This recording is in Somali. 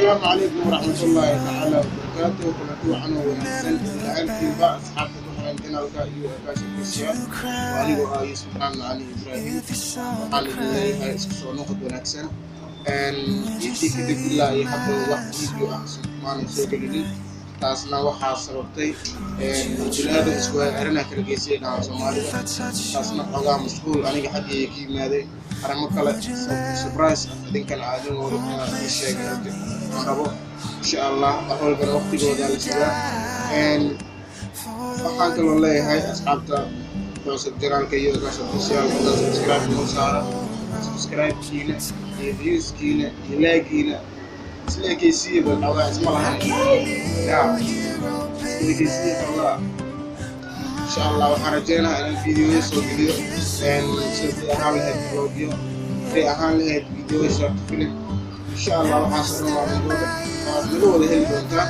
السلام عليكم ورحمة الله تعالى وبركاته. كنتوا عنه ونحسن العالم بقى أصحاب كل عندنا الكايو أكاش الكسيان وعلي وآي سبحان علي إبراهيم وعلي الله هاي سكسو نقد ونحسن أن يدي كده كلا يحب الوقت فيديو أحسن ما نسوق لي taasna waxaa sababtay jilaada isku arina kala geesay dhaan Soomaaliga taasna xogaa mashquul aniga xaggii ka yimaaday arimo kale surprise dinkan aadin oo la sheegay aan rabo insha Allah waxaan waqtigooda la sidaa waxaan kaloo leeyahay asxaabta cusub jiraalka iyo gaasha social media subscribe noo saara subscribe kiina iyo views kiina iyo like kiina isleekaysiiya bal xogaa isma lahayn isleekaysiiya xogaa insha Allah waxaan rajeynayaa inaan fiidiyo soo geliyo sidii ahaan lahayd vlogyo sidii ahaan lahayd video short film insha Allah waxaan soo dhawaanay waad nagu wada heli doontaan